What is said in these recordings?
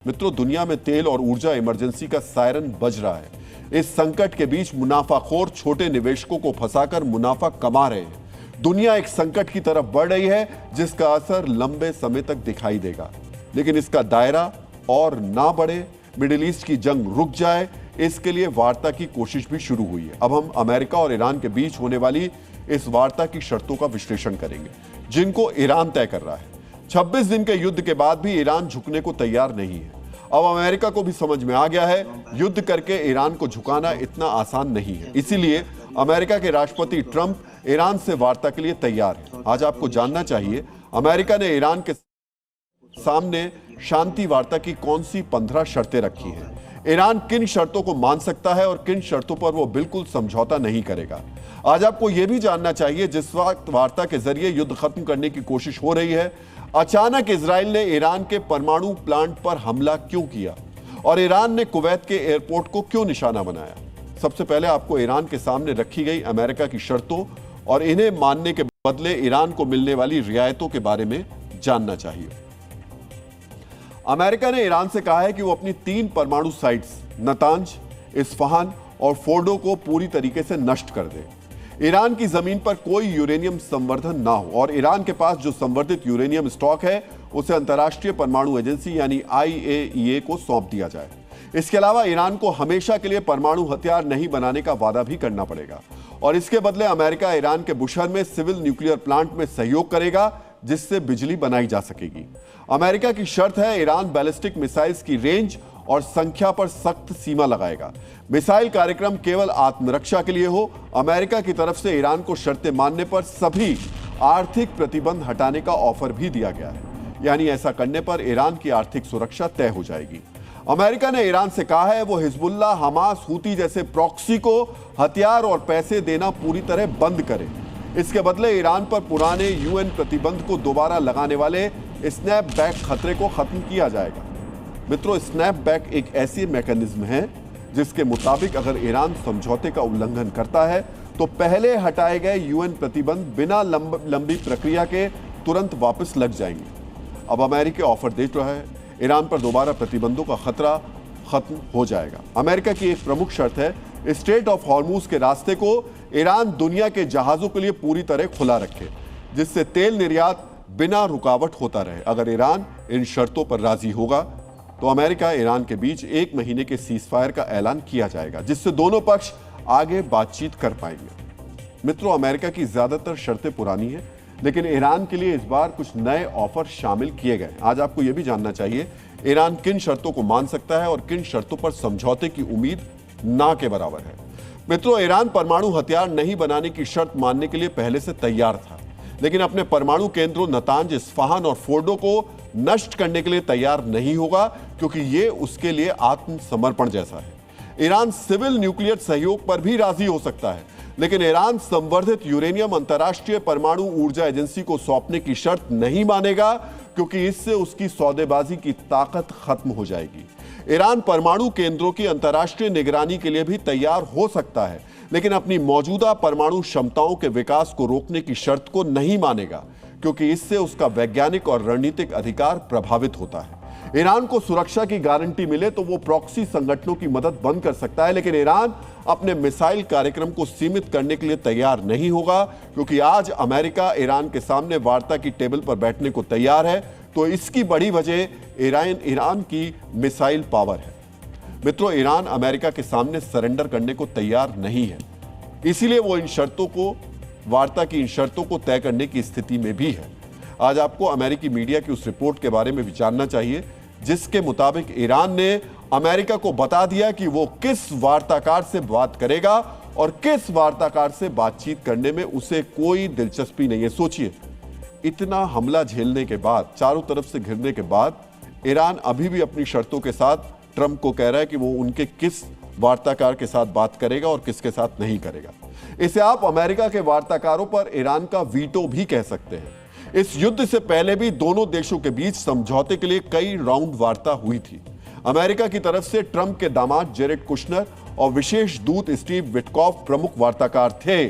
मित्रों, दुनिया में तेल और ऊर्जा इमरजेंसी का सायरन बज रहा है। इस संकट के बीच मुनाफाखोर छोटे निवेशकों को फंसाकर मुनाफा कमा रहे हैं। दुनिया एक संकट की तरफ बढ़ रही है जिसका असर लंबे समय तक दिखाई देगा, लेकिन इसका दायरा और ना बढ़े, मिडिल ईस्ट की जंग रुक जाए, इसके लिए वार्ता की कोशिश भी शुरू हुई है। अब हम अमेरिका और ईरान के बीच होने वाली इस वार्ता की शर्तों का विश्लेषण करेंगे, जिनको ईरान तय कर रहा है। 26 दिन के युद्ध के बाद भी ईरान झुकने को तैयार नहीं है। अब अमेरिका को भी समझ में आ गया है, युद्ध करके ईरान को झुकाना इतना आसान नहीं है। इसीलिए अमेरिका के राष्ट्रपति ट्रंप ईरान से वार्ता के लिए तैयार है। आज आपको जानना चाहिए, अमेरिका ने ईरान के सामने शांति वार्ता की कौन सी 15 शर्तें रखी हैं। ईरान किन शर्तों को मान सकता है और किन शर्तों पर वो बिल्कुल समझौता नहीं करेगा। आज आपको यह भी जानना चाहिए, जिस वक्त वार्ता के जरिए युद्ध खत्म करने की कोशिश हो रही है, अचानक इजराइल ने ईरान के परमाणु प्लांट पर हमला क्यों किया और ईरान ने कुवैत के एयरपोर्ट को क्यों निशाना बनाया। सबसे पहले आपको ईरान के सामने रखी गई अमेरिका की शर्तों और इन्हें मानने के बदले ईरान को मिलने वाली रियायतों के बारे में जानना चाहिए। अमेरिका ने ईरान से कहा है कि वो अपनी 3 परमाणु साइट्स नतांज, इस्फहान और फोर्डो को पूरी तरीके से नष्ट कर दे। ईरान की जमीन पर कोई यूरेनियम संवर्धन ना हो और ईरान के पास जो संवर्धित यूरेनियम स्टॉक है उसे अंतर्राष्ट्रीय परमाणु एजेंसी यानी IAEA को सौंप दिया जाए। इसके अलावा ईरान को हमेशा के लिए परमाणु हथियार नहीं बनाने का वादा भी करना पड़ेगा और इसके बदले अमेरिका ईरान के बुशहर में सिविल न्यूक्लियर प्लांट में सहयोग करेगा, जिससे बिजली बनाई जा सकेगी। अमेरिका की शर्त है, ईरान बैलिस्टिक मिसाइल्स की रेंज और संख्या पर सख्त सीमा लगाएगा। मिसाइल कार्यक्रम केवल आत्मरक्षा के लिए हो। अमेरिका की तरफ से ईरान को शर्तें मानने पर सभी आर्थिक प्रतिबंध हटाने का ऑफर भी दिया गया है, यानी ऐसा करने पर ईरान की आर्थिक सुरक्षा तय हो जाएगी। अमेरिका ने ईरान से कहा है वो हिजबुल्लाह, हमास, हूती जैसे प्रॉक्सी को हथियार और पैसे देना पूरी तरह बंद करे। इसके बदले ईरान पर पुराने UN प्रतिबंध को दोबारा लगाने वाले स्नैपबैक खतरे को खत्म किया जाएगा। मित्रों, स्नैपबैक एक ऐसी मैकेनिज्म है जिसके मुताबिक अगर ईरान समझौते का उल्लंघन करता है तो पहले हटाए गए UN प्रतिबंध बिना लंबी प्रक्रिया के तुरंत वापस लग जाएंगे। अब अमेरिका ऑफर दे रहा है, ईरान पर दोबारा प्रतिबंधों का खतरा खत्म हो जाएगा। अमेरिका की एक प्रमुख शर्त है, स्ट्रेट ऑफ हॉर्मूज के रास्ते को ईरान दुनिया के जहाजों के लिए पूरी तरह खुला रखे, जिससे तेल निर्यात बिना रुकावट होता रहे। अगर ईरान इन शर्तों पर राजी होगा तो अमेरिका ईरान के बीच 1 महीने के सीजफायर का ऐलान किया जाएगा, जिससे दोनों पक्ष आगे बातचीत कर पाएंगे। मित्रों, अमेरिका की ज्यादातर शर्तें पुरानी हैं, लेकिन ईरान के लिए इस बार कुछ नए ऑफर शामिल किए गए। आज आपको यह भी जानना चाहिए, ईरान किन शर्तों को मान सकता है और किन शर्तों पर समझौते की उम्मीद ना के बराबर है। मित्रों, ईरान परमाणु हथियार नहीं बनाने की शर्त मानने के लिए पहले से तैयार था, लेकिन अपने परमाणु केंद्रों नतांज, इस्फहान और फोर्डो को नष्ट करने के लिए तैयार नहीं होगा, क्योंकि यह उसके लिए आत्मसमर्पण जैसा है। ईरान सिविल न्यूक्लियर सहयोग पर भी राजी हो सकता है, लेकिन ईरान संवर्धित यूरेनियम अंतर्राष्ट्रीय परमाणु ऊर्जा एजेंसी को सौंपने की शर्त नहीं मानेगा, क्योंकि इससे उसकी सौदेबाजी की ताकत खत्म हो जाएगी। ईरान परमाणु केंद्रों की अंतर्राष्ट्रीय निगरानी के लिए भी तैयार हो सकता है, लेकिन अपनी मौजूदा परमाणु क्षमताओं के विकास को रोकने की शर्त को नहीं मानेगा, क्योंकि इससे उसका वैज्ञानिक और रणनीतिक अधिकार प्रभावित होता है। ईरान को सुरक्षा की गारंटी मिले तो वो प्रॉक्सी संगठनों की मदद बंद कर सकता है, लेकिन ईरान अपने मिसाइल कार्यक्रम को सीमित करने के लिए तैयार नहीं होगा, क्योंकि आज अमेरिका ईरान के सामने वार्ता की टेबल पर बैठने को तैयार है। तो इसकी बड़ी वजह ईरान की मिसाइल पावर है। मित्रों, ईरान अमेरिका के सामने सरेंडर करने को तैयार नहीं है, इसीलिए वो वार्ता की इन शर्तों को तय करने की स्थिति में भी है। आज आपको अमेरिकी मीडिया की उस रिपोर्ट के बारे में विचारना चाहिए, जिसके मुताबिक ईरान ने अमेरिका को बता दिया कि वो किस वार्ताकार से बात करेगा और किस वार्ताकार से बातचीत करने में उसे कोई दिलचस्पी नहीं है। सोचिए, इतना हमला झेलने के बाद, चारों तरफ से घिरने के बाद, ईरान अभी भी अपनी शर्तों के साथ ट्रंप को कह रहा है कि वो उनके किस वार्ताकार के साथ बात करेगा और किसके साथ नहीं करेगा। इसे आप अमेरिका के वार्ताकारों पर ईरान का वीटो भी कह सकते हैं। इस युद्ध से पहले भी दोनों देशों के बीच समझौते के लिए कई राउंड वार्ता हुई थी। अमेरिका की तरफ से ट्रंप के दामाद जेरेड कुशनर और विशेष दूत स्टीव विटकॉफ प्रमुख वार्ताकार थे,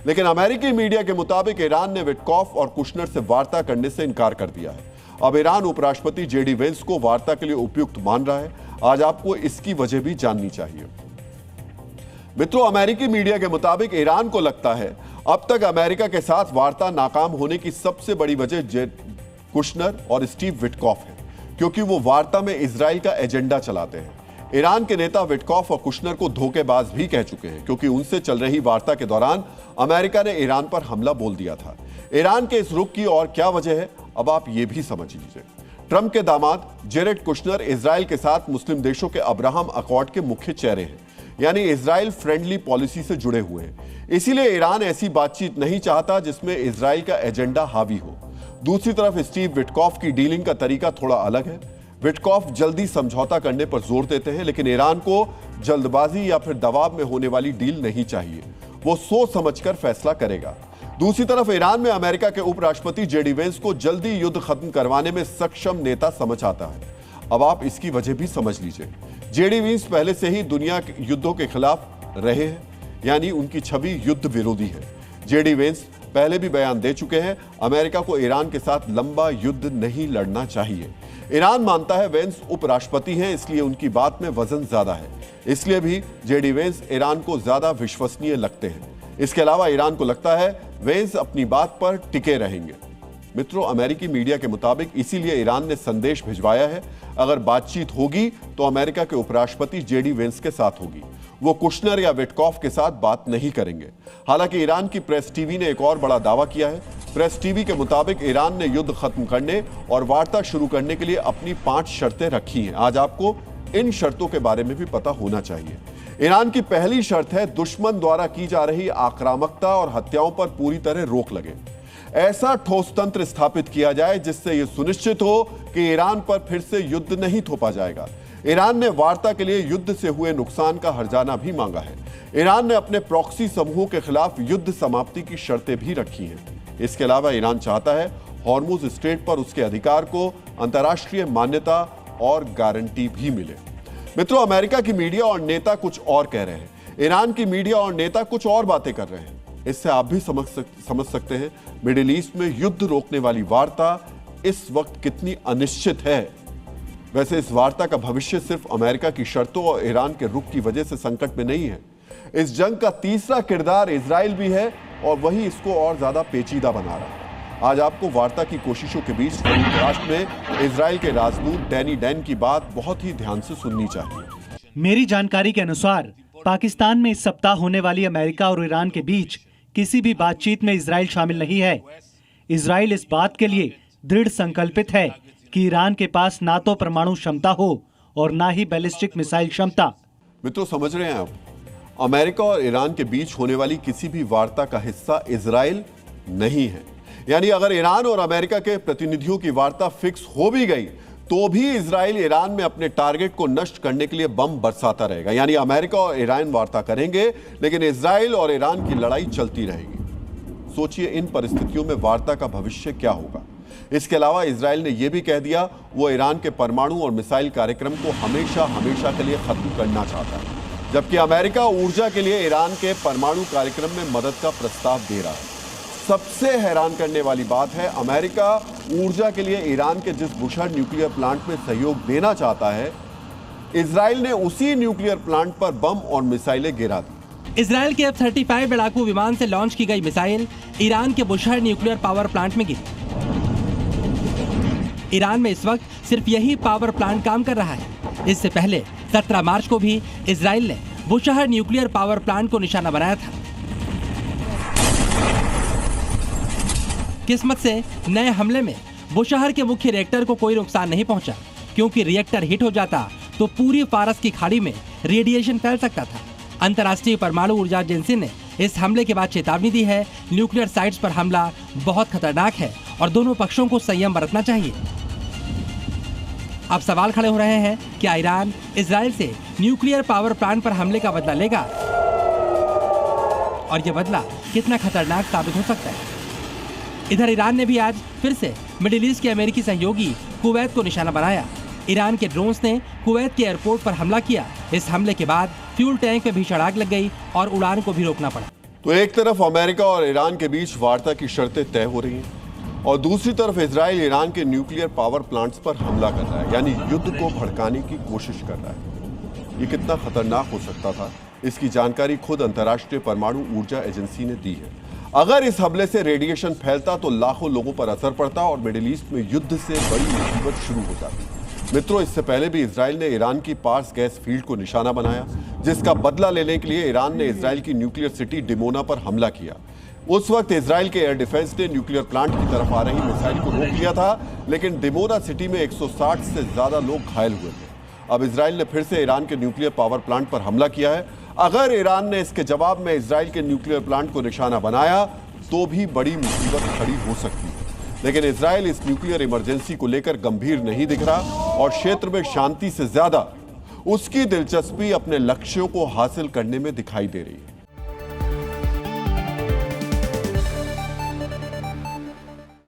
लेकिन अमेरिकी मीडिया के मुताबिक ईरान ने विटकॉफ और कुशनर से वार्ता करने से इनकार कर दिया है। अब ईरान उपराष्ट्रपति जेडी वेंस को वार्ता के लिए उपयुक्त मान रहा है। आज आपको इसकी वजह भी जाननी चाहिए। मित्रों, अमेरिकी मीडिया के मुताबिक ईरान को लगता है अब तक अमेरिका के साथ वार्ता नाकाम होने की सबसे बड़ी वजह जेरेड कुशनर और स्टीव विटकॉफ है, क्योंकि वो वार्ता में इजराइल का एजेंडा चलाते हैं। ईरान के नेता विटकॉफ और कुशनर को धोखेबाज भी कह चुके हैं, क्योंकि उनसे चल रही वार्ता के दौरान अमेरिका ने ईरान पर हमला बोल दिया था। ईरान के इस रुख की और क्या वजह है, अब आप ये भी समझ लीजिए। ट्रंप के दामाद जेरेड कुशनर इजराइल के साथ मुस्लिम देशों के अब्राहम अकॉर्ड के मुख्य चेहरे हैं, यानी इजराइल फ्रेंडली पॉलिसी से जुड़े हुए हैं। इसीलिए ईरान ऐसी बातचीत नहीं चाहता जिसमें इजराइल का एजेंडा हावी हो। दूसरी तरफ स्टीव विटकॉफ की डीलिंग का तरीका थोड़ा अलग है। विटकॉफ जल्दी समझौता करने पर जोर देते हैं, लेकिन ईरान को जल्दबाजी या फिर दबाव में होने वाली डील नहीं चाहिए। वो सोच समझकर फैसला करेगा। दूसरी तरफ ईरान में अमेरिका के उपराष्ट्रपति जेडी वेंस को जल्दी युद्ध खत्म करवाने में सक्षम नेता समझ आता है। अब आप इसकी वजह भी समझ लीजिए। जेडी वेंस पहले से ही दुनिया के युद्धों के खिलाफ रहे हैं, यानी उनकी छवि युद्ध विरोधी है। जेडी वेंस पहले भी बयान दे चुके हैं, अमेरिका को ईरान के साथ लंबा युद्ध नहीं लड़ना चाहिए। ईरान मानता है वेंस उपराष्ट्रपति हैं, इसलिए उनकी बात में वजन ज्यादा है। इसलिए भी जेडी वेंस ईरान को ज्यादा विश्वसनीय लगते हैं। इसके अलावा ईरान को लगता है वेंस अपनी बात पर टिके रहेंगे। मित्रों, अमेरिकी मीडिया के मुताबिक इसीलिए ईरान ने संदेश भिजवाया है, अगर बातचीत होगी तो अमेरिका के उपराष्ट्रपति जेडी वेंस के साथ होगी। वो कुशनर या विटकॉफ के साथ बात नहीं करेंगे। हालांकि ईरान की प्रेस टीवी ने एक और बड़ा दावा किया है। प्रेस टीवी के मुताबिक ईरान ने युद्ध खत्म करने और वार्ता शुरू करने के लिए अपनी 5 शर्तें रखी हैं। आज आपको इन शर्तों के बारे में भी पता होना चाहिए। ईरान की पहली शर्त है, दुश्मन द्वारा की जा रही आक्रामकता और हत्याओं पर पूरी तरह रोक लगे। ऐसा ठोस तंत्र स्थापित किया जाए जिससे यह सुनिश्चित हो कि ईरान पर फिर से युद्ध नहीं थोपा जाएगा। ईरान ने वार्ता के लिए युद्ध से हुए नुकसान का हर्जाना भी मांगा है। ईरान ने अपने प्रॉक्सी समूह के खिलाफ युद्ध समाप्ति की शर्तें भी रखी हैं। इसके अलावा ईरान चाहता है हॉर्मुज स्ट्रेट पर उसके अधिकार को अंतर्राष्ट्रीय मान्यता और गारंटी भी मिले। मित्रों, अमेरिका की मीडिया और नेता कुछ और कह रहे हैं, ईरान की मीडिया और नेता कुछ और बातें कर रहे हैं। इससे आप भी समझ सकते हैं मिडिल ईस्ट में युद्ध रोकने वाली वार्ता इस वक्त कितनी अनिश्चित है। वैसे इस वार्ता का भविष्य सिर्फ अमेरिका की शर्तों और ईरान के रुख की वजह से संकट में नहीं है। इस जंग का तीसरा किरदार इजराइल भी है और वही इसको और ज्यादा पेचीदा बना रहा है। आज आपको वार्ता की कोशिशों के बीच संयुक्त राष्ट्र में इजराइल के राजदूत डैनी डैन की बात बहुत ही ध्यान से सुननी चाहिए। मेरी जानकारी के अनुसार पाकिस्तान में इस सप्ताह होने वाली अमेरिका और ईरान के बीच किसी भी बातचीत में इजराइल शामिल नहीं है। इजराइल इस बात के लिए दृढ़ संकल्पित है कि ईरान के पास ना तो परमाणु क्षमता हो और ना ही बैलिस्टिक मिसाइल क्षमता। मित्रों, समझ रहे हैं आप, अमेरिका और ईरान के बीच होने वाली किसी भी वार्ता का हिस्सा इजराइल नहीं है। यानी अगर ईरान और अमेरिका के प्रतिनिधियों की वार्ता फिक्स हो भी गई तो भी इजराइल ईरान में अपने टारगेट को नष्ट करने के लिए बम बरसाता रहेगा। यानी अमेरिका और ईरान वार्ता करेंगे, लेकिन इजराइल और ईरान की लड़ाई चलती रहेगी। सोचिए इन परिस्थितियों में वार्ता का भविष्य क्या होगा। इसके अलावा इजराइल ने यह भी कह दिया वो ईरान के परमाणु और मिसाइल कार्यक्रम को हमेशा हमेशा के लिए खत्म करना चाहता है, जबकि अमेरिका ऊर्जा के लिए ईरान के परमाणु कार्यक्रम में मदद का प्रस्ताव दे रहा है। सबसे हैरान करने वाली बात है, अमेरिका ऊर्जा के लिए ईरान के जिस बुशहर न्यूक्लियर प्लांट में सहयोग देना चाहता है, इजराइल ने उसी न्यूक्लियर प्लांट पर बम और मिसाइलें गिरा दी। इजराइल के F-35 लड़ाकू विमान से लॉन्च की गई मिसाइल ईरान के बुशहर न्यूक्लियर पावर प्लांट में गिरी। ईरान में इस वक्त सिर्फ यही पावर प्लांट काम कर रहा है। इससे पहले 17 मार्च को भी इजराइल ने बुशहर न्यूक्लियर पावर प्लांट को निशाना बनाया था। किस्मत से नए हमले में बुशहर के मुख्य रिएक्टर को कोई नुकसान नहीं पहुंचा, क्योंकि रिएक्टर हिट हो जाता तो पूरी फारस की खाड़ी में रेडिएशन फैल सकता था। अंतर्राष्ट्रीय परमाणु ऊर्जा एजेंसी ने इस हमले के बाद चेतावनी दी है, न्यूक्लियर साइट्स पर हमला बहुत खतरनाक है और दोनों पक्षों को संयम बरतना चाहिए। अब सवाल खड़े हो रहे हैं, क्या ईरान इजराइल से न्यूक्लियर पावर प्लांट पर हमले का बदला लेगा? और यह बदला कितना खतरनाक साबित हो सकता है? इधर ईरान ने भी आज फिर से मिडिल ईस्ट के अमेरिकी सहयोगी कुवैत को निशाना बनाया। ईरान के ड्रोन्स ने कुवैत के एयरपोर्ट पर हमला किया। इस हमले के बाद फ्यूल टैंक में भीषण आग लग गई और उड़ान को भी रोकना पड़ा। तो एक तरफ अमेरिका और ईरान के बीच वार्ता की शर्तें तय हो रही हैं, और दूसरी तरफ इजराइल ईरान के न्यूक्लियर पावर प्लांट्स पर हमला कर रहा है, यानी युद्ध को भड़काने की कोशिश कर रहा है। ये कितना खतरनाक हो सकता था, इसकी जानकारी खुद अंतर्राष्ट्रीय परमाणु ऊर्जा एजेंसी ने दी है। अगर इस हमले से रेडिएशन फैलता तो लाखों लोगों पर असर पड़ता और मिडिल ईस्ट में युद्ध से बड़ी मुसीबत शुरू हो जाती। मित्रों, इससे पहले भी इजराइल ने ईरान की पार्स गैस फील्ड को निशाना बनाया, जिसका बदला लेने के लिए ईरान ने इजराइल की न्यूक्लियर सिटी डिमोना पर हमला किया। उस वक्त इजराइल के एयर डिफेंस ने न्यूक्लियर प्लांट की तरफ आ रही मिसाइल को रोक लिया था, लेकिन डिमोना सिटी में 160 से ज्यादा लोग घायल हुए थे। अब इजराइल ने फिर से ईरान के न्यूक्लियर पावर प्लांट पर हमला किया है। अगर ईरान ने इसके जवाब में इजराइल के न्यूक्लियर प्लांट को निशाना बनाया तो भी बड़ी मुसीबत खड़ी हो सकती है। लेकिन इजराइल इस न्यूक्लियर इमरजेंसी को लेकर गंभीर नहीं दिख रहा और क्षेत्र में शांति से ज्यादा उसकी दिलचस्पी अपने लक्ष्यों को हासिल करने में दिखाई दे रही है।